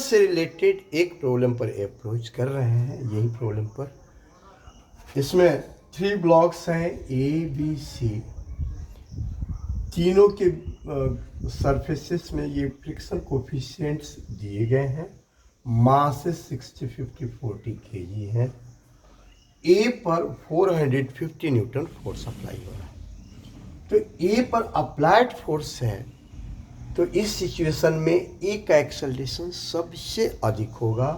से रिलेटेड एक प्रॉब्लम पर अप्रोच कर रहे हैं। यही प्रॉब्लम पर इसमें 3 ब्लॉक्स हैं ए बी सी। तीनों के सरफेसेस में ये फ्रिक्शन कोफिशिएंट्स दिए गए हैं। मासेस 60, 50, 40 kg है। ए पर 450 न्यूटन फोर्स अप्लाई हो रहा है। तो ए पर अप्लाइड फोर्स है, तो इस सिचुएशन में ए का एक्सेलरेशन सबसे अधिक होगा।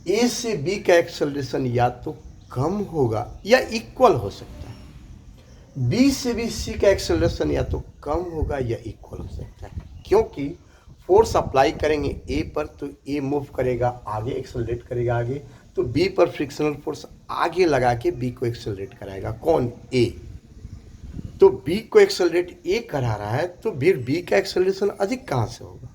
ए से बी का एक्सेलरेशन या तो कम होगा या इक्वल हो सकता है। बी से भी सी का एक्सेलरेशन या तो कम होगा या इक्वल हो सकता है, क्योंकि फोर्स अप्लाई करेंगे ए पर तो ए मूव करेगा आगे, एक्सेलरेट करेगा आगे, तो बी पर फ्रिक्शनल फोर्स आगे लगा के बी को एक्सेलरेट कराएगा। कौन? ए। तो बी को एक्सेलरेट ए करा रहा है, तो फिर बी का एक्सेलरेशन अधिक कहाँ से होगा?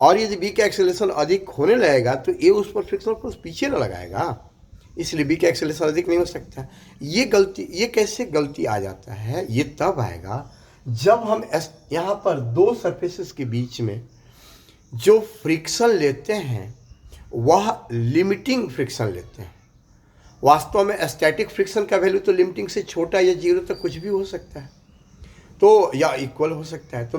और यदि बी का एक्सेलरेशन अधिक होने लगेगा तो ए उस पर फ्रिक्शनल फोर्स पीछे न लगाएगा, इसलिए बी का एक्सेलरेशन अधिक नहीं हो सकता। ये कैसे गलती आ जाता है? ये तब आएगा जब हम यहाँ पर दो सरफेसेस के बीच में जो फ्रिक्शन लेते हैं वह लिमिटिंग फ्रिक्शन लेते हैं। वास्तव में स्टैटिक फ्रिक्शन का वैल्यू तो लिमिटिंग से छोटा या 0 तक कुछ भी हो सकता है, तो या इक्वल हो सकता है। तो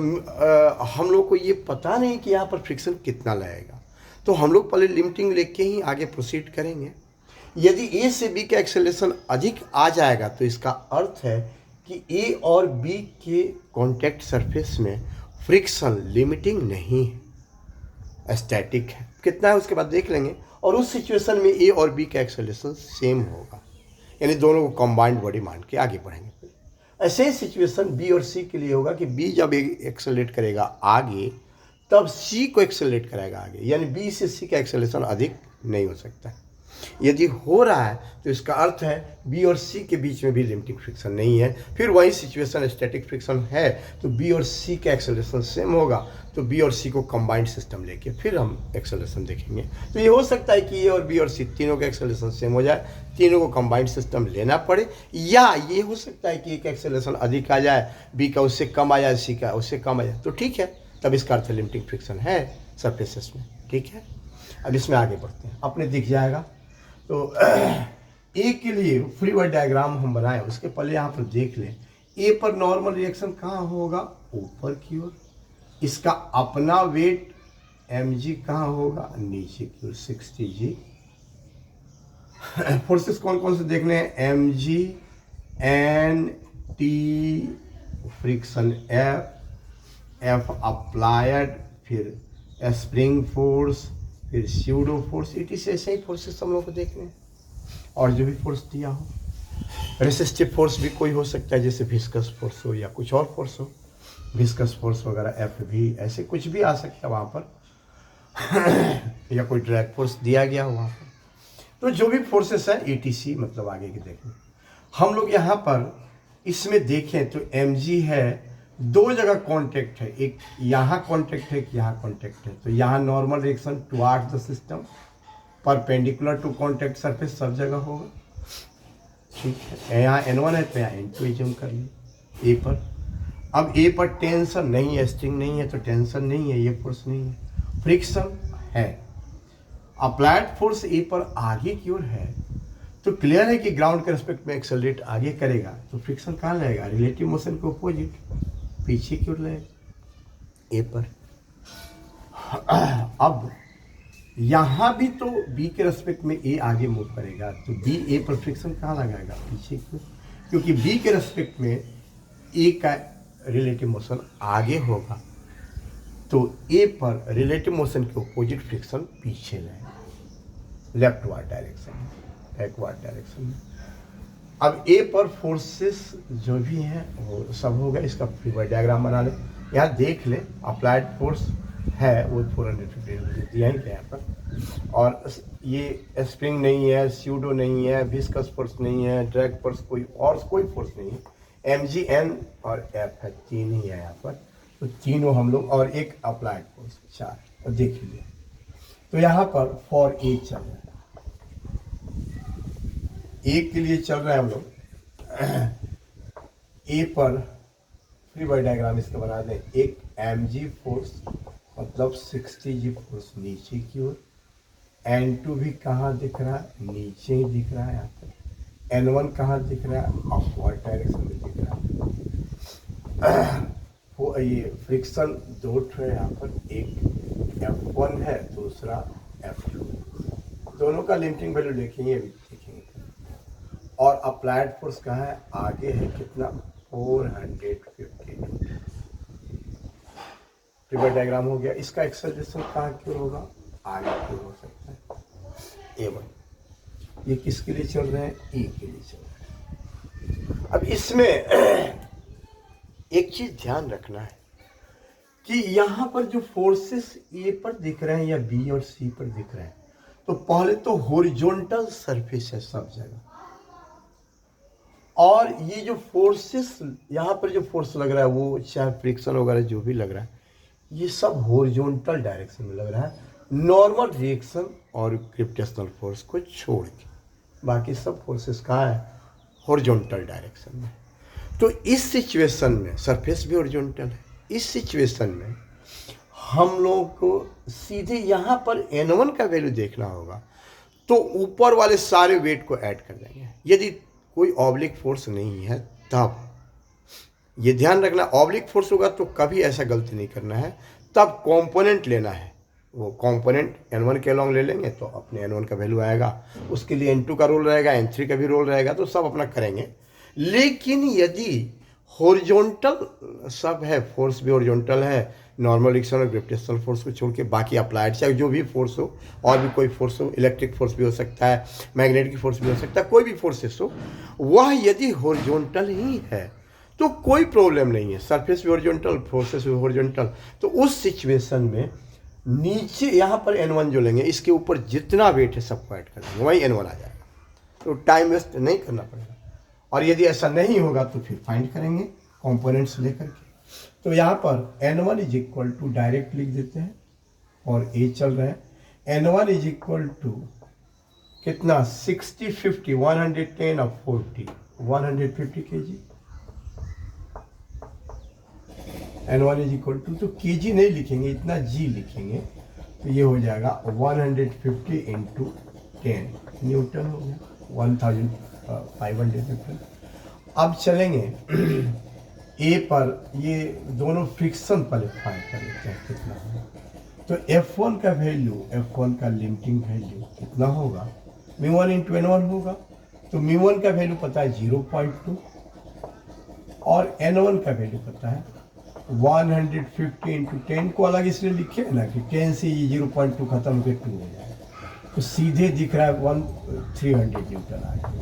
हम लोग को ये पता नहीं कि यहाँ पर फ्रिक्शन कितना लगेगा, तो हम लोग पहले लिमिटिंग लेके ही आगे प्रोसीड करेंगे। यदि ए से बी का एक्सेलरेशन अधिक आ जाएगा तो इसका अर्थ है कि ए और बी के कॉन्टैक्ट सरफेस में फ्रिक्शन लिमिटिंग नहीं है, स्टैटिक है। कितना है उसके बाद देख लेंगे। और उस सिचुएशन में ए और बी का एक्सेलरेशन सेम होगा, यानी दोनों को कंबाइंड बॉडी मान के आगे बढ़ेंगे। ऐसे ही सिचुएशन बी और सी के लिए होगा कि बी जब एक्सेलरेट करेगा आगे तब सी को एक्सेलरेट कराएगा आगे, यानी बी से सी का एक्सेलरेशन अधिक नहीं हो सकता है। यदि हो रहा है तो इसका अर्थ है बी और सी के बीच में भी लिमिटिंग फ्रिक्शन नहीं है। फिर वही सिचुएशन स्टैटिक फ्रिक्शन है तो बी और सी का एक्सेलरेशन सेम होगा, तो बी और सी को कंबाइंड सिस्टम लेके फिर हम एक्सेलरेशन देखेंगे। तो ये हो सकता है कि ए और बी और सी तीनों का एक्सेलरेशन सेम हो जाए, तीनों को कंबाइंड सिस्टम लेना पड़े, या ये हो सकता है कि एक एक्सेलरेशन अधिक आ जाए, बी का उससे कम आ जाए, सी का उससे कम आ जाए, तो ठीक है, तब इसका अर्थ लिमिटिंग फ्रिक्शन है सरफेसेस में। ठीक है, अब इसमें आगे बढ़ते हैं, अपने दिख जाएगा। तो ए के लिए फ्री बॉडी डायग्राम हम बनाए, उसके पहले यहाँ पर देख लें ए पर नॉर्मल रिएक्शन कहाँ होगा? ऊपर की ओर। इसका अपना वेट mg कहाँ होगा? नीचे की ओर 60g। फोर्सेस कौन कौन से देखने हैं? mg, n, t, friction f applied, फिर स्प्रिंग फोर्स, फिर स्यूडो फोर्स। इट इज ऐसे ही फोर्सेस हम लोग को देखने हैं, और जो भी फोर्स दिया हो। रेसिस्टिव फोर्स भी कोई हो सकता है, जैसे विस्कस फोर्स हो या कुछ और फोर्स हो, विस्कस फोर्स वगैरह, एफ भी, ऐसे कुछ भी आ सकता है वहाँ पर या कोई ड्रैग फोर्स दिया गया हो वहाँ पर। तो जो भी फोर्सेस है ETC, मतलब आगे के देखें हम लोग यहाँ पर इसमें देखें तो mg है, दो जगह कांटेक्ट है, एक यहाँ कांटेक्ट है, एक यहाँ कांटेक्ट है। तो यहाँ normal reaction towards the system perpendicular to contact surface सब जगह होगा। ठीक है, यहाँ N1 है तो यहाँ N2 जूम कर लिए ए पर। अब ए पर टेंशन नहीं है, स्ट्रिंग नहीं है, तो टेंशन नहीं है, ये फोर्स नहीं है, फ्रिक्शन है। अप्लाइड फोर्स ए पर आगे की ओर है, तो क्लियर है कि ग्राउंड के रिस्पेक्ट में एक्सेलरेट आगे करेगा, तो फ्रिक्शन कहाँ लगेगा? रिलेटिव मोशन के अपोजिट, पीछे की ओर लगेगा ए पर। अब यहाँ भी तो बी के रिस्पेक्ट में ए आगे मूव करेगा, तो बी ए पर फ्रिक्शन कहाँ लगाएगा? पीछे की ओर, क्योंकि बी के रिस्पेक्ट में ए का रिलेटिव मोशन आगे होगा, तो ए पर रिलेटिव मोशन के अपोजिट फ्रिक्शन पीछे लगेगा, लेफ्टवर्ड डायरेक्शन में, बैकवर्ड डायरेक्शन में। अब ए पर फोर्सेस जो भी हैं वो सब होगा। इसका फ्री बॉडी डायग्राम बना ले, यहाँ देख ले। अप्लाइड फोर्स है वो 450 दिया ही यहाँ पर, और ये स्प्रिंग नहीं है, स्यूडो नहीं है, विस्कस फोर्स नहीं है, ड्रैग फोर्स कोई फोर्स नहीं है, mg, n और f है, तीन ही है यहाँ पर। तो तीनों हम लोग, और एक अप्लाइड फोर्स, 4। और देख लीजिए, तो यहाँ पर फॉर ए चल रहा है, ए के लिए चल रहा है हम लोग। ए पर फ्री बॉडी डायग्राम इसका बना दें। एक mg फोर्स मतलब 60 जी फोर्स नीचे की ओर, N2 भी कहाँ दिख रहा है, नीचे ही दिख रहा है यहाँ पर, N1 कहाँ दिख रहा है, अपवर्ड डायरेक्शन में दिख रहा है। वो ये फ्रिक्शन दो है यहाँ पर, एक F1 है, दूसरा F2, दोनों का लिमिटिंग वैल्यू देखेंगे, अभी देखेंगे। और अप्लाइड फोर्स कहाँ है, आगे है कितना, 452। ट्रिगर डायग्राम हो गया। इसका एक्सेलरेशन कहाँ की ओर होगा, आगे की ओर हो सकता है, A1। ये किसके लिए चल रहे हैं, E के लिए चल रहे हैं। अब इसमें एक चीज ध्यान रखना है कि यहाँ पर जो फोर्सेस A पर दिख रहे हैं या B और C पर दिख रहे हैं, तो पहले तो हॉरिजॉन्टल सरफेस है सब जगह, और ये जो फोर्सेस यहाँ पर जो फोर्स लग रहा है, वो चाहे फ्रिक्शन वगैरह जो भी लग रहा है, ये सब हॉरिजॉन्टल डायरेक्शन में लग रहा है, नॉर्मल रिएक्शन और ग्रेविटेशनल फोर्स को छोड़ के। बाकी सब फोर्सेस कहाँ है, हॉरिजॉन्टल डायरेक्शन में। तो इस सिचुएशन में सरफेस भी हॉरिजॉन्टल है, इस सिचुएशन में हम लोगों को सीधे यहाँ पर N1 का वैल्यू देखना होगा, तो ऊपर वाले सारे वेट को ऐड कर देंगे। यदि कोई ऑब्लिक फोर्स नहीं है तब ये ध्यान रखना, ऑब्लिक फोर्स होगा तो कभी ऐसा गलती नहीं करना है, तब कंपोनेंट लेना है। वो कंपोनेंट N1 के अलॉन्ग ले लेंगे तो अपने N1 का वैल्यू आएगा, उसके लिए N2 का रोल रहेगा, N3 का भी रोल रहेगा, तो सब अपना करेंगे। लेकिन यदि हॉरिजॉन्टल सब है, फोर्स भी हॉरिजॉन्टल है, नॉर्मल रिएक्शन और ग्रेविटेशनल फोर्स को छोड़ के बाकी अप्लाइड चाहे जो भी फोर्स हो, और भी कोई फोर्स हो, इलेक्ट्रिक फोर्स भी हो सकता है, मैग्नेटिक फोर्स भी हो सकता है, कोई भी फोर्सेस हो, वह यदि हॉरिजॉन्टल ही है तो कोई प्रॉब्लम नहीं है, सरफेस भी हॉरिजॉन्टल, फोर्सेस भी हॉरिजॉन्टल। तो उस सिचुएशन में नीचे यहाँ पर N1 जो लेंगे, इसके ऊपर जितना वेट है सबको ऐड कर देंगे, वही N1 आ जाएगा, तो टाइम वेस्ट नहीं करना पड़ेगा। और यदि ऐसा नहीं होगा तो फिर फाइंड करेंगे कंपोनेंट्स लेकर के। तो यहाँ पर N1 is equal to, direct लिख देते हैं, और A चल रहा है, N1 इज इक्वल टू कितना, 60 50 110 और 40 150 kg। N1 is equal to, तो kg नहीं लिखेंगे, इतना G लिखेंगे, तो ये हो जाएगा 150 इंटू 10 न्यूटन हो गया, 1500 न्यूटन। अब चलेंगे A पर, ये दोनों फ्रिक्शन पहले फाइंड कर लेते हैं कितना होगा। तो F1 का वैल्यू, F1 का लिमिटिंग वैल्यू कितना होगा, μ1 इंटू N1 होगा, तो μ1 का वैल्यू पता है 0.2, और N1 का वैल्यू पता है 150 इंटू 10 को अलग इसलिए लिखे है ना कि 10 से ये 0.2 खत्म के 2 हो जाएगा, तो सीधे दिख रहा है 300 न्यूटन आ जाएगा,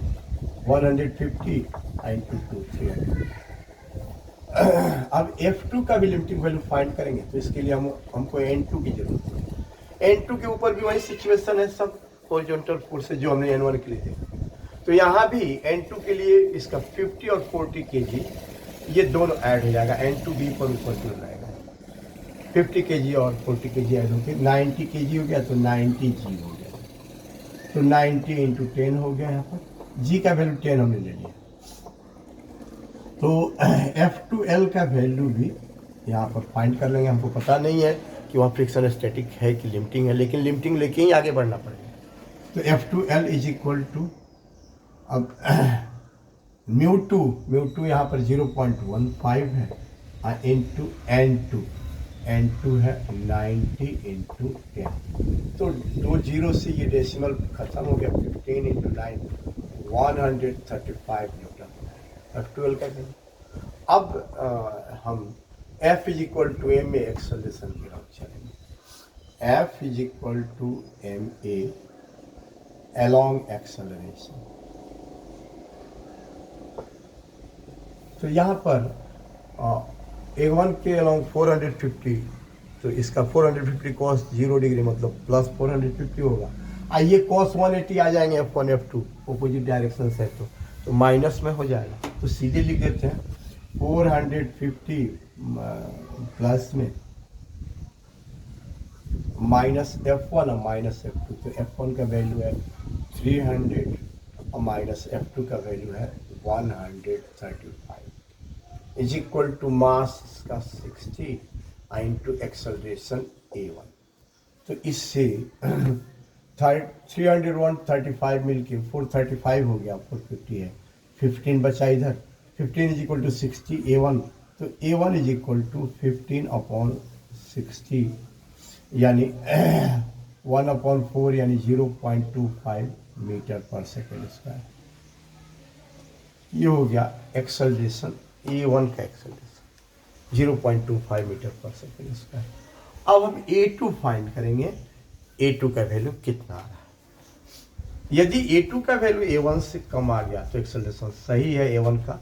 150 इंटू 2 300। अब F2 का भी लिमिटिंग वैल्यू फाइंड करेंगे, तो इसके लिए हमको N2 की जरूरत है। N2 के ऊपर भी वही सिचुएशन है, सब हॉरिजॉन्टल फोर्स है जो हमने N1 के लिए देखा। तो यहाँ भी N2 के लिए इसका 50 और 40 kg ये दोनों ऐड हो जाएगा, N2B पर ऊपर जो रहेगा 50 kg और 40 kg ऐड होकर 90 kg हो गया, तो 90G हो गया, तो 90 इंटू 10 हो गया। यहाँ पर G का वैल्यू 10 हमने ले लिया, तो F2L का वैल्यू भी यहाँ पर फाइंड कर लेंगे। हमको पता नहीं है कि वहाँ फ्रिक्शन स्टैटिक है कि लिमिटिंग है, लेकिन लिमिटिंग लेके ही आगे बढ़ना पड़ेगा। तो F2L इज इक्वल टू, अब μ2 यहाँ पर 0.15 है, इंटू N2 है 90 इंटू 10, तो 2 जीरो से ये डेसिमल खत्म हो गया, 15 इंटू 9 135 न्यूटन F2L का वैल्यू। अब हम F is equal to m a acceleration की तरफ चलेंगे। F is equal to m a along acceleration. तो यहाँ पर A1 के अलॉन्ग 450, तो इसका 450 कॉस 0 डिग्री मतलब प्लस 450 होगा। ये कॉस 180 आ जाएंगे F1 F2 अपोजिट डायरेक्शन से, तो माइनस में हो जाएगा, तो सीधे लिख देते हैं 450 प्लस में माइनस F1 और माइनस F2, तो F1 का वैल्यू है 300 और माइनस F2 का वैल्यू है 135 इज इक्वल टू मास का 60 इंटू एक्सेलरेशन A1। तो इससे 301 35 मिल के 435 हो गया, 450 है, 15 बचा इधर, 15 इज इक्वल टू 60 A1। तो A1 इज इक्वल टू 15/60 यानी 1/4 यानी 0.25 मीटर पर सेकेंड स्क्वायर। ये हो गया एक्सेलरेशन A1 का acceleration 0.25 metre per second square. अब हम A2 फाइंड करेंगे। A2 का वैल्यू कितना आ रहा है? यदि A2 का वैल्यू A1 से कम आ गया तो एक्सेलरेशन सही है A1 का,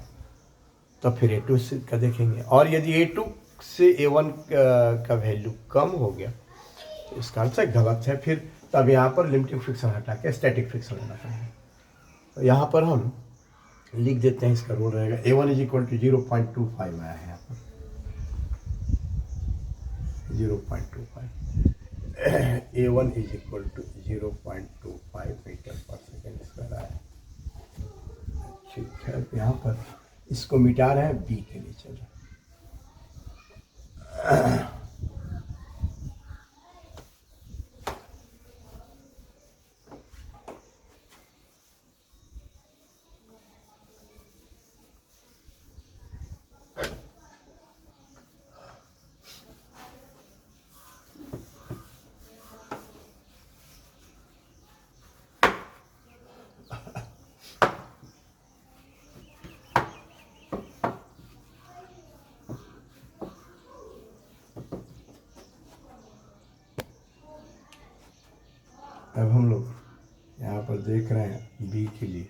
तो फिर A2 से का देखेंगे। और यदि A2 से A1 का वैल्यू कम हो गया तो इसका आंसर गलत है। फिर तब यहाँ पर लिमिटिंग फ्रिक्शन हटा के स्टैटिक फ्रिक्शन लेना पड़ेगा। तो यहाँ पर हम लिख देते हैं, इसका रूल रहेगा A1 इज इक्वल टू 0.25 आया है यहाँ पर 0.25। A1 is equal to 0.25 metre per second square आया। ठीक है, यहाँ पर इसको मिटा रहे हैं, बी के लिए चल रहा है। अब हम लोग यहाँ पर देख रहे हैं बी के लिए,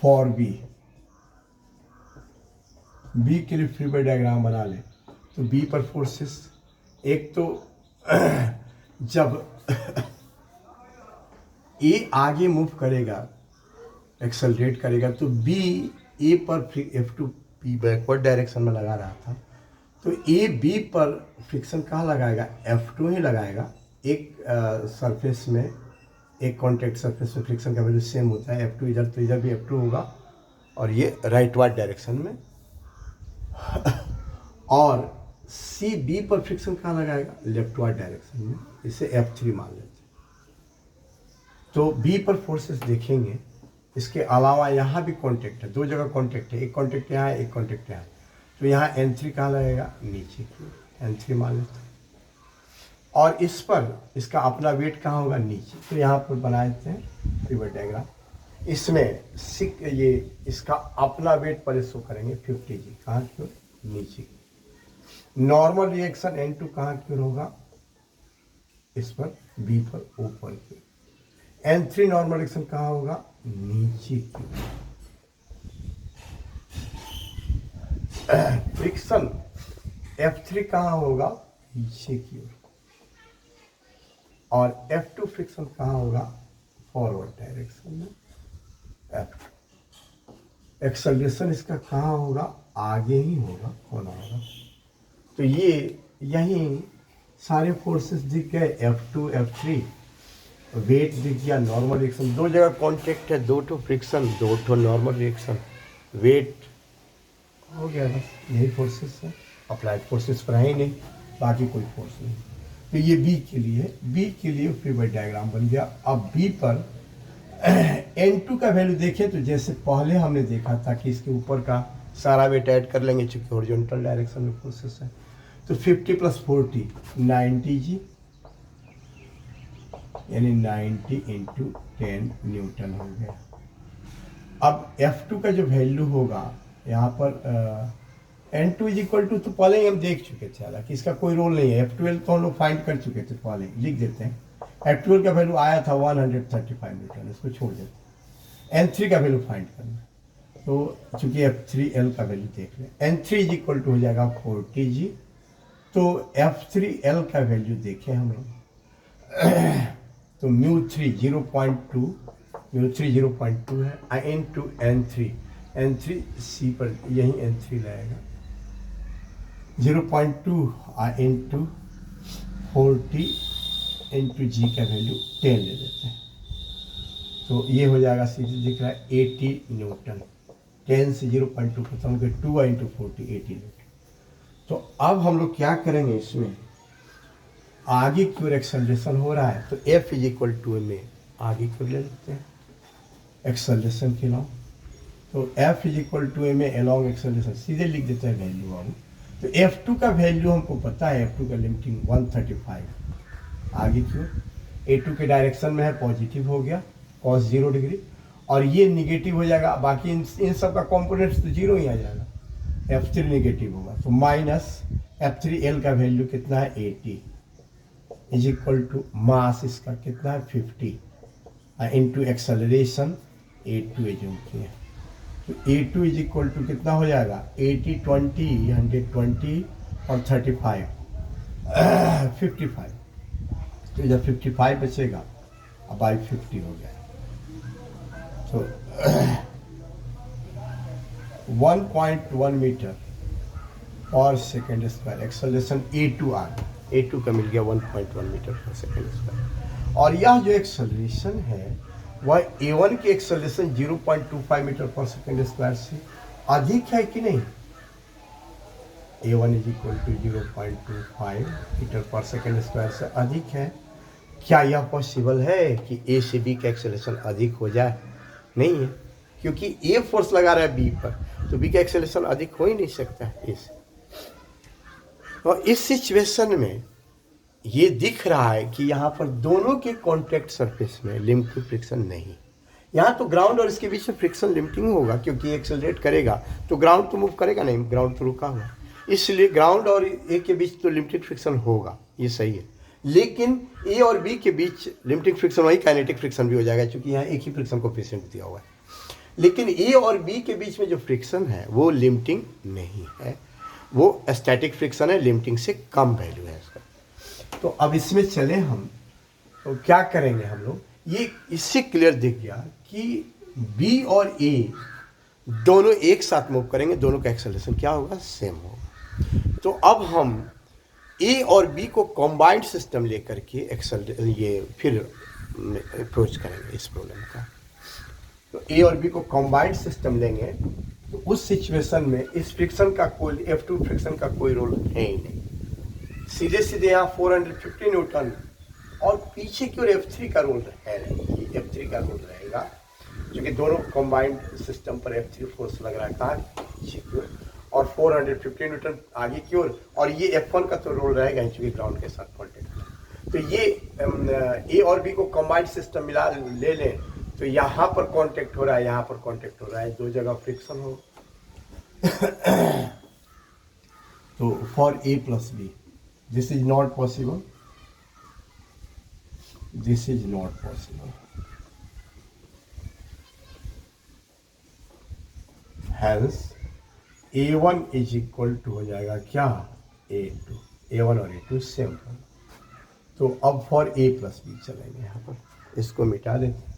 फॉर बी के लिए फ्री बॉडी डायग्राम बना लें। तो बी पर फोर्सेस, एक तो जब ए आगे मूव करेगा, एक्सेलरेट करेगा, तो बी ए पर F2 बी बैकवर्ड डायरेक्शन में लगा रहा था, तो ए बी पर फ्रिक्शन कहाँ लगाएगा? F2 ही लगाएगा। एक सरफेस में, एक कॉन्टैक्ट सरफेस में फ्रिक्शन का वैल्यू सेम होता है, F2 इधर तो इधर भी F2 होगा, और ये राइटवर्ड डायरेक्शन में। और सी बी पर फ्रिक्शन कहाँ लगाएगा? लेफ्टवर्ड डायरेक्शन में, इसे F3 मान लेते हैं। तो बी पर फोर्सेस देखेंगे। इसके अलावा यहाँ भी कॉन्टैक्ट है, दो जगह कॉन्टैक्ट है, एक कॉन्टैक्ट यहाँ है, एक कॉन्टैक्ट यहाँ है। तो यहाँ N3 कहाँ लगेगा? नीचे की, N3 मान लेते हैं। और इस पर इसका अपना वेट कहाँ होगा? नीचे। तो यहाँ पर बना देते हैं पिवट डायग्राम। इसमें ये इसका अपना वेट पर शो करेंगे 50 जी, कहाँ की ओर? नीचे। नॉर्मल रिएक्शन N2 कहाँ की ओर होगा? इस पर बी पर ऊपर की। N3 नॉर्मल रिएक्शन कहाँ होगा? नीचे की। फ्रिक्शन F3 कहाँ होगा? पीछे की ओर। और F2 फ्रिक्शन कहाँ होगा? फॉरवर्ड डायरेक्शन में। F2 एक्सेलरेशन इसका कहाँ होगा? आगे ही होगा, होना होगा। तो ये यहीं सारे फोर्सेस दिख गए, F2 F3, वेट दिख गया, नॉर्मल रिएक्शन, दो जगह कॉन्टैक्ट है, दो ठो फ्रिक्शन, दो ठो नॉर्मल रिएक्शन, वेट हो गया, बस यही फोर्सेस है। अप्लाइड फोर्सेस पर है ही नहीं, बाकी कोई फोर्स नहीं। तो ये बी के लिए है, बी के लिए फ्री बॉडी डायग्राम बन गया। अब बी पर N2 का वैल्यू देखें तो जैसे पहले हमने देखा था कि इसके ऊपर का सारा वेट ऐड कर लेंगे, चूंकि हॉरिजॉन्टल डायरेक्शन में फोर्सेस है। तो 50 + 40 90 जी, यानी 90 × 10 न्यूटन हो गया। अब F2 का जो वैल्यू होगा यहाँ पर N2 इज इक्वल टू, तो पहले ही हम देख चुके थे, हालांकि इसका कोई रोल नहीं है। F12 तो हम लोग फाइंड कर चुके थे, पहले लिख देते हैं। F12 का वैल्यू आया था 135 न्यूटन, इसको छोड़ देते हैं। N3 का वैल्यू फाइंड करना, तो चूंकि F3L का वैल्यू देख लें, N3 इज इक्वल टू हो जाएगा 40 जी। तो F3L का वैल्यू देखें हम लोग, तो μ3 0.2, μ3 0.2 है, × N3 C पर यही N3 लाएगा, 0.2 × 40 × G का वैल्यू 10 ले लेते हैं। तो ये हो जाएगा, सीधे दिख रहा है 80 न्यूटन। 10 से 0.2 खत्म कर 2 × 40 80 न्यूटन। तो अब हम लोग क्या करेंगे, इसमें आगे की ओर एक्सेलरेशन हो रहा है, तो F इज इक्वल टू में आगे की ओर ले लेते हैं एक्सेलरेशन के लॉन्ग। तो F इज इक्वल टू में अलॉन्ग एक्सेलरेशन सीधे लिख देते हैं वैल्यू हम। तो F2 का वैल्यू हमको पता है, F2 का लिमिटिंग 135 आगे की ओर। A2 के डायरेक्शन में है, पॉजिटिव हो गया cos 0 डिग्री, और ये निगेटिव हो जाएगा, बाकी इन सब का कॉम्पोनेंट्स तो जीरो ही आ जाएगा। F3 निगेटिव होगा, तो माइनस F3L का वैल्यू कितना है 80 इज इक्वल टू मास इसका कितना है 50 इंटू एक्सेलरेशन A2 एज्यूम किए। तो A2 इज इक्वल टू कितना हो जाएगा 80 20 120 और 35 55। तो जब 55 बचेगा अब बाई 50 हो गया, तो 1.1 metre per second square acceleration A2 आ गया, A2 का मिल गया 1.1 मीटर पर सेकेंड स्क्वायर। और यह जो एक्सेलरेशन है वह A1 की acceleration 0.25 metre per second square से अधिक है कि नहीं। A1 is equal to 0.25 metre per second square से अधिक है। क्या यह पॉसिबल है कि A से B का एक्सेलरेशन अधिक हो जाए? नहीं है, क्योंकि A फोर्स लगा रहा है B पर, तो B का एक्सेलरेशन अधिक हो ही नहीं सकता है A से। और इस सिचुएशन में ये दिख रहा है कि यहाँ पर दोनों के कॉन्टैक्ट सरफेस में लिमिटिंग फ्रिक्शन नहीं। यहाँ तो ग्राउंड और इसके बीच में फ्रिक्शन लिमिटिंग होगा, क्योंकि एक्सेलरेट करेगा तो ग्राउंड तो मूव करेगा नहीं, ग्राउंड तो रुका हुआ, इसलिए ग्राउंड और ए के बीच तो लिमिटेड फ्रिक्शन होगा, ये सही है। लेकिन ए और बी के बीच लिमिटिंग फ्रिक्शन वही काइनेटिक फ्रिक्शन भी हो जाएगा, क्योंकि यहाँ एक ही फ्रिक्शन कोएफिशिएंट दिया हुआ है। लेकिन ए और बी के बीच में जो फ्रिक्शन है वो लिमिटिंग नहीं है, वो स्टैटिक फ्रिक्शन है, लिमिटिंग से कम वैल्यू है इसका। तो अब इसमें चले हम, तो क्या करेंगे हम लोग, ये इससे क्लियर दिख गया कि बी और ए दोनों एक साथ मूव करेंगे, दोनों का एक्सेलरेशन क्या होगा, सेम होगा। तो अब हम ए और बी को कॉम्बाइंड सिस्टम लेकर के ये फिर अप्रोच करेंगे इस प्रॉब्लम का। तो ए और बी को कॉम्बाइंड सिस्टम लेंगे, तो उस सिचुएशन में इस फ्रिक्शन का कोई F2 फ्रिक्शन का कोई रोल है ही नहीं, सीधे सीधे यहाँ 450 न्यूटन, और पीछे की ओर F3 का रोल है, F3 का रोल रहेगा, क्योंकि दोनों कॉम्बाइंड सिस्टम पर F3 फोर्स लग रहा है कहाँ, पीछे की ओर, और 450 न्यूटन आगे की ओर, और ये F1 का तो रोल रहेगा क्योंकि ग्राउंड के साथ कॉन्टेक्ट। तो ये ए और बी को कॉम्बाइंड सिस्टम मिला ले लें, तो यहाँ पर कॉन्टेक्ट हो रहा है, यहाँ पर कॉन्टेक्ट हो रहा है, दो जगह फ्रिक्शन हो। तो for A plus B this is not possible, this is not possible, hence A1 is equal to हो जाएगा क्या, A2, A1 और A2 सेम। तो अब फॉर A प्लस बी चलेंगे, यहाँ पर इसको मिटा देते।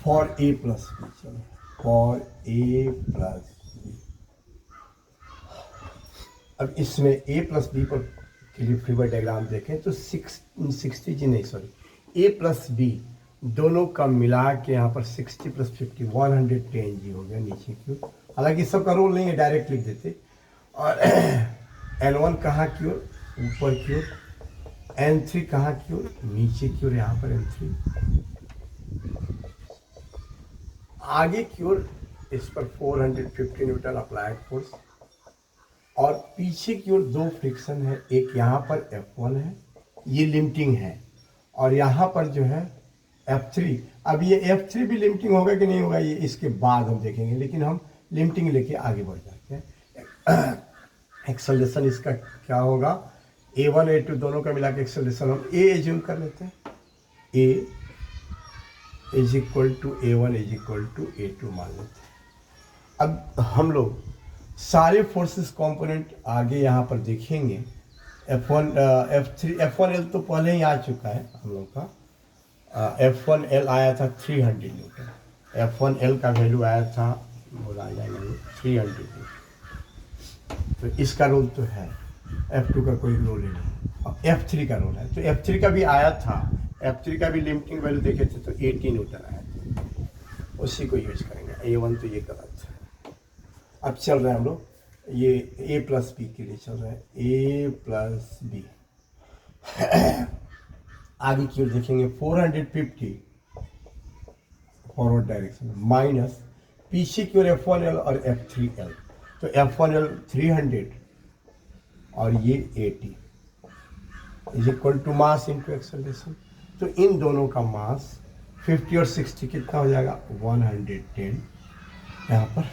फॉर ए प्लस बी, चलो फॉर ए प्लस बी। अब इसमें ए प्लस बी पर के लिए फ्रीबर्ड डायग्राम देखें तो 60 जी नहीं सॉरी, ए प्लस बी दोनों का मिला के यहाँ पर 60 प्लस 50 110 जी हो गया नीचे की ओर। हालांकि सबका रोल नहीं है, डायरेक्ट लिख देते। और N1 कहाँ की ओर, ऊपर की ओर, N3 कहाँ की ओर, नीचे की ओर, यहाँ पर N3 आगे की ओर, इस पर 450 न्यूटन अप्लाइड फोर्स, और पीछे की ओर दो फ्रिक्शन है, एक यहाँ पर F1 है, ये लिमिटिंग है, और यहाँ पर जो है F3। अब ये F3 भी लिमिटिंग होगा कि नहीं होगा ये इसके बाद हम देखेंगे, लेकिन हम लिमिटिंग लेके आगे बढ़ जाते हैं। एक्सेलरेशन इसका क्या होगा, A1 A2 दोनों का मिला के एक्सेलरेशन हम A एज्यूम कर लेते हैं, A is equal to A1 is equal to A2 मान लेते हैं। अब हम लोग सारे फोर्सेस कंपोनेंट आगे यहाँ पर देखेंगे। F1 F3 F1L तो पहले ही आ चुका है हम लोग का। F1L आया था 300 न्यूटन। F1L का वैल्यू आया था, बोला जाएगा 300 न्यूटन। तो इसका रोल तो है, F2 का कोई रोल ही नहीं। अब F3 का रोल है, तो F3 का भी आया था। F3 का भी लिमिटिंग वैल्यू देखे थे तो 80 न्यूटन आया था, उसी को यूज करेंगे। A1 तो ये गलत है। अब चल रहे हैं हम लोग ये A प्लस बी के लिए चल रहे हैं, A प्लस बी। आगे की ओर देखेंगे 450 फॉरवर्ड डायरेक्शन माइनस पीछे की ओर F1L और F3L। तो F1L 300 और ये 80 is equal to mass into acceleration. तो इन दोनों का मास 50 और 60 कितना हो जाएगा 110 यहाँ पर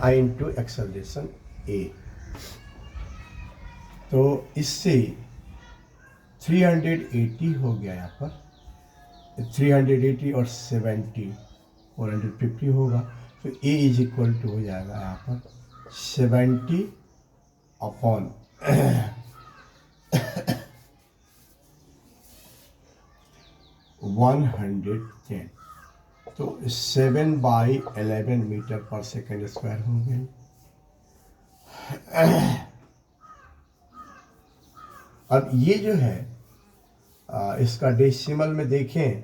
I इंटू एक्सेलरेशन A। तो इससे 380 हो गया यहाँ पर, 380 और 70 450 होगा। तो A इज इक्वल टू हो जाएगा यहाँ पर 70 अपॉन 110। तो 7/11 मीटर पर सेकेंड स्क्वायर हो गए। अब ये जो है इसका डेसिमल में देखें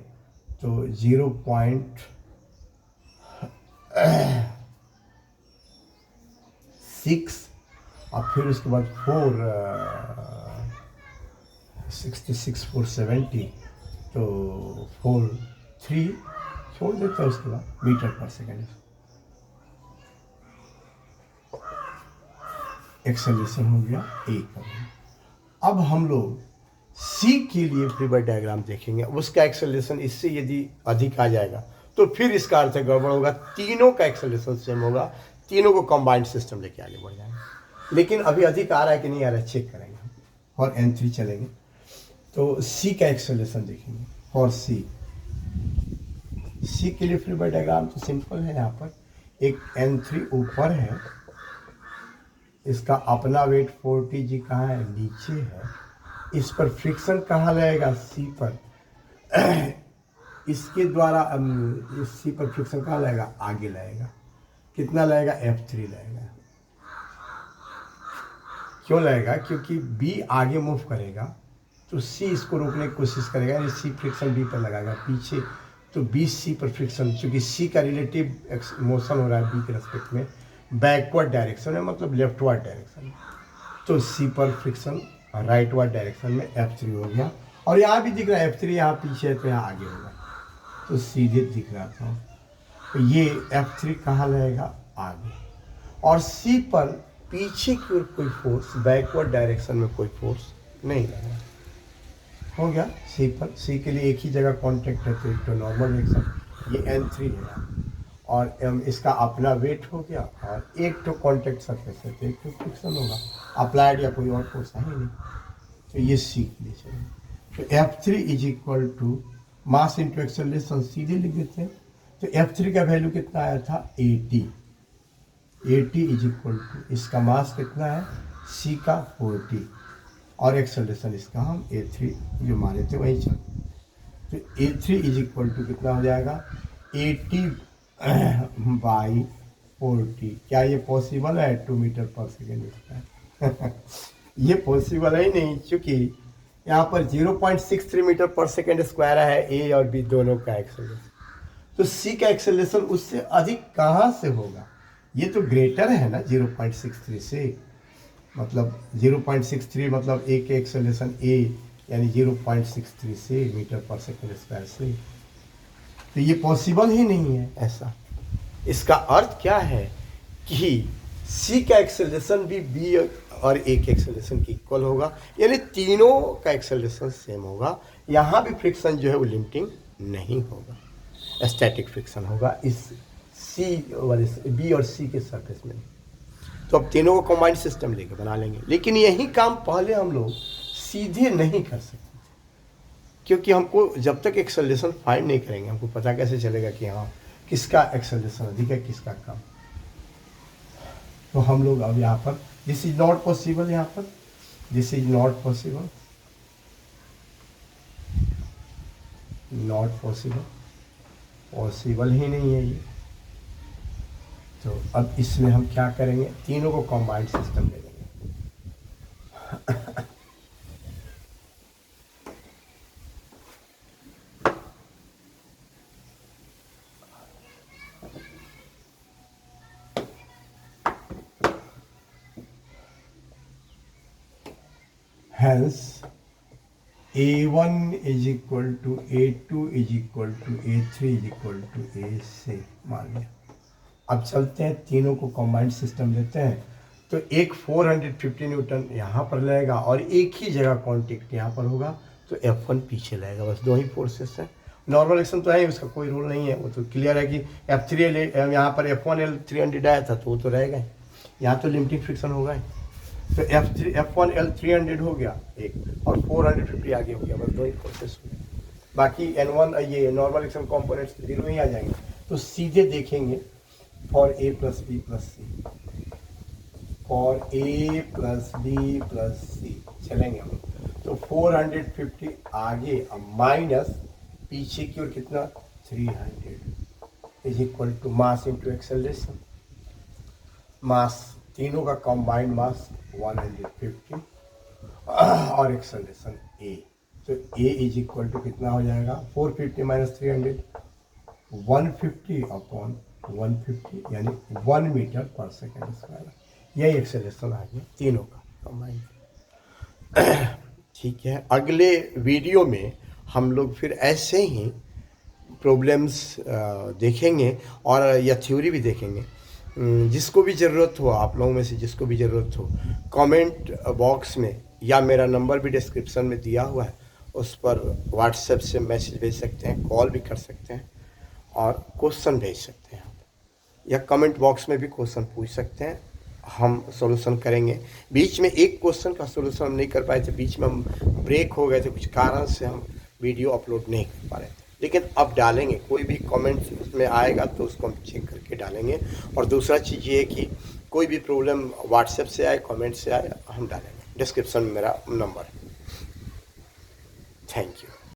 तो 0.6 और फिर उसके बाद 466 470 तो 43 छोड़ देते हैं, उसके बाद मीटर पर सेकेंड एक्सेलरेशन हो गया A का। अब हम लोग C के लिए फ्री बॉडी डायग्राम देखेंगे। उसका एक्सेलरेशन इससे यदि अधिक आ जाएगा तो फिर इसका अर्थ गड़बड़ होगा, तीनों का एक्सेलरेशन सेम होगा, तीनों को कंबाइंड सिस्टम लेके आगे बढ़ जाएंगे। लेकिन अभी अधिक आ रहा है कि नहीं आ रहा है चेक करेंगे हम, और N3 चलेंगे। तो C का एक्सेलरेशन देखेंगे और C के लिए फ्री बॉडी डायग्राम तो सिंपल है। यहाँ पर एक N3 ऊपर है, इसका अपना वेट 40G कहाँ है नीचे है, इस पर फ्रिक्शन कहाँ लगेगा C पर, इसके द्वारा इस C पर फ्रिक्शन कहाँ लगेगा आगे लगेगा, कितना लगेगा F3 लगेगा। क्यों लगेगा, क्योंकि B आगे मूव करेगा तो C इसको रोकने की कोशिश करेगा, यानी C फ्रिक्शन B पर लगाएगा पीछे, तो B C पर फ्रिक्शन, चूंकि C का रिलेटिव मोशन हो रहा है B के रेस्पेक्ट में बैकवर्ड डायरेक्शन है, मतलब लेफ्टवर्ड डायरेक्शन, तो C पर फ्रिक्शन राइटवर्ड डायरेक्शन में F3 हो गया। और यहाँ भी दिख रहा है F3 यहाँ पीछे है तो यहाँ आगे होगा, तो सीधे दिख रहा था। तो ये F3 कहाँ लगेगा आगे, और C पर पीछे की ओर कोई फोर्स बैकवर्ड डायरेक्शन में कोई फोर्स नहीं लगेगा। हो गया C पर। C के लिए एक ही जगह कांटेक्ट है तो एक तो नॉर्मल डायरेक्शन, ये N3 है, और इसका अपना वेट हो गया, और एक तो कांटेक्ट सरफेस है तो एक तो फ्रिक्शन होगा, अप्लाइड या कोई और फोर्स है ही नहीं। तो ये C के लिए चलेगा। तो F3 is equal to mass into acceleration सीधे लिख देते हैं। तो F3 का वैल्यू कितना आया था 80 इज इक्वल टू इसका मास कितना है C का 40 और एक्सेलरेशन इसका हम A3 जो माने थे वही चल। तो A3 इज इक्वल टू कितना हो जाएगा 80/40। क्या ये पॉसिबल है 2 मीटर पर सेकेंड स्क्वायर? ये पॉसिबल है ही नहीं, क्योंकि यहाँ पर 0.63 मीटर पर सेकेंड स्क्वायर है A और B दोनों का एक्सेलरेशन। तो C का एक्सेलरेशन उससे अधिक कहाँ से होगा, ये तो ग्रेटर है ना 0.63 से, मतलब 0.63 मतलब A के एक्सेलरेशन A यानी 0.63 से मीटर पर सेकेंड स्क्वायर से, तो ये पॉसिबल ही नहीं है ऐसा। इसका अर्थ क्या है कि C का एक्सेलरेशन भी B और A के एक्सेलरेशन की इक्वल होगा, यानी तीनों का एक्सेलरेशन सेम होगा। यहाँ भी फ्रिक्शन जो है वो लिमिटिंग नहीं होगा, स्टैटिक फ्रिक्शन होगा इस C वाले B और C के सरफेस में। तो अब तीनों को कंबाइंड सिस्टम लेके बना लेंगे, लेकिन यही काम पहले हम लोग सीधे नहीं कर सकते थे, क्योंकि हमको जब तक एक्सेलरेशन फाइंड नहीं करेंगे हमको पता कैसे चलेगा कि हाँ किसका एक्सेलरेशन अधिक है, किसका कम। तो हम लोग अब यहाँ पर दिस इज नॉट पॉसिबल, यहाँ पर this is not possible, not possible, possible ही नहीं है ये। तो अब इसमें हम क्या करेंगे, तीनों को कंबाइंड सिस्टम ले लेंगे। Hence, A1 is equal to A2 is equal to A3 is equal to A6 मान लिया। अब चलते हैं, तीनों को कंबाइंड सिस्टम लेते हैं। तो एक 450 न्यूटन यहाँ पर लगेगा और एक ही जगह कॉन्टेक्ट यहाँ पर होगा, तो F1 पीछे लगेगा। बस दो ही फोर्सेस हैं। नॉर्मल एक्शन तो है, उसका कोई रोल नहीं है, वो तो क्लियर है कि F3 यहाँ पर F1L 300 आया था तो वो तो रहेगा ही, यहाँ तो लिमिटिंग फ्रिक्शन होगा ही। तो F1L 300 हो गया एक, और 450 आगे हो गया, बस दो ही फोर्सेस हो गए। बाकी N1 ये नॉर्मल एक्शन कॉम्पोनेंट्स जीरो ही आ जाएंगे। तो सीधे देखेंगे for A plus B plus C, for A plus B plus C चलेंगे हम। तो 450 आगे, अब माइनस पीछे की ओर कितना 300 is equal to mass into acceleration. Mass तीनों का कंबाइंड मास 150 और एक्सेलरेशन A। तो A इज इक्वल टू कितना हो जाएगा, 450 माइनस 300, 150 अपॉन 150 यानी 1 मीटर पर सेकेंड स्क्वायर। यही एक्सेलरेशन आ गया तीनों का कंबाइंड। ठीक है, अगले वीडियो में हम लोग फिर ऐसे ही प्रॉब्लम्स देखेंगे और या थ्योरी भी देखेंगे। जिसको भी ज़रूरत हो, आप लोगों में से जिसको भी ज़रूरत हो, कमेंट बॉक्स में या मेरा नंबर भी डिस्क्रिप्शन में दिया हुआ है, उस पर व्हाट्सएप से मैसेज भेज सकते हैं, कॉल भी कर सकते हैं और क्वेश्चन भेज सकते हैं, या कमेंट बॉक्स में भी क्वेश्चन पूछ सकते हैं, हम सॉल्यूशन करेंगे। बीच में एक क्वेश्चन का सॉल्यूशन हम नहीं कर पाए थे, बीच में हम ब्रेक हो गए थे, कुछ कारण से हम वीडियो अपलोड नहीं कर पा रहे थे, लेकिन अब डालेंगे। कोई भी कमेंट उसमें आएगा तो उसको हम चेक करके डालेंगे। और दूसरा चीज़ ये है कि कोई भी प्रॉब्लम व्हाट्सएप से आए, कमेंट से आए, हम डालेंगे। डिस्क्रिप्शन में मेरा नंबर है। Thank you.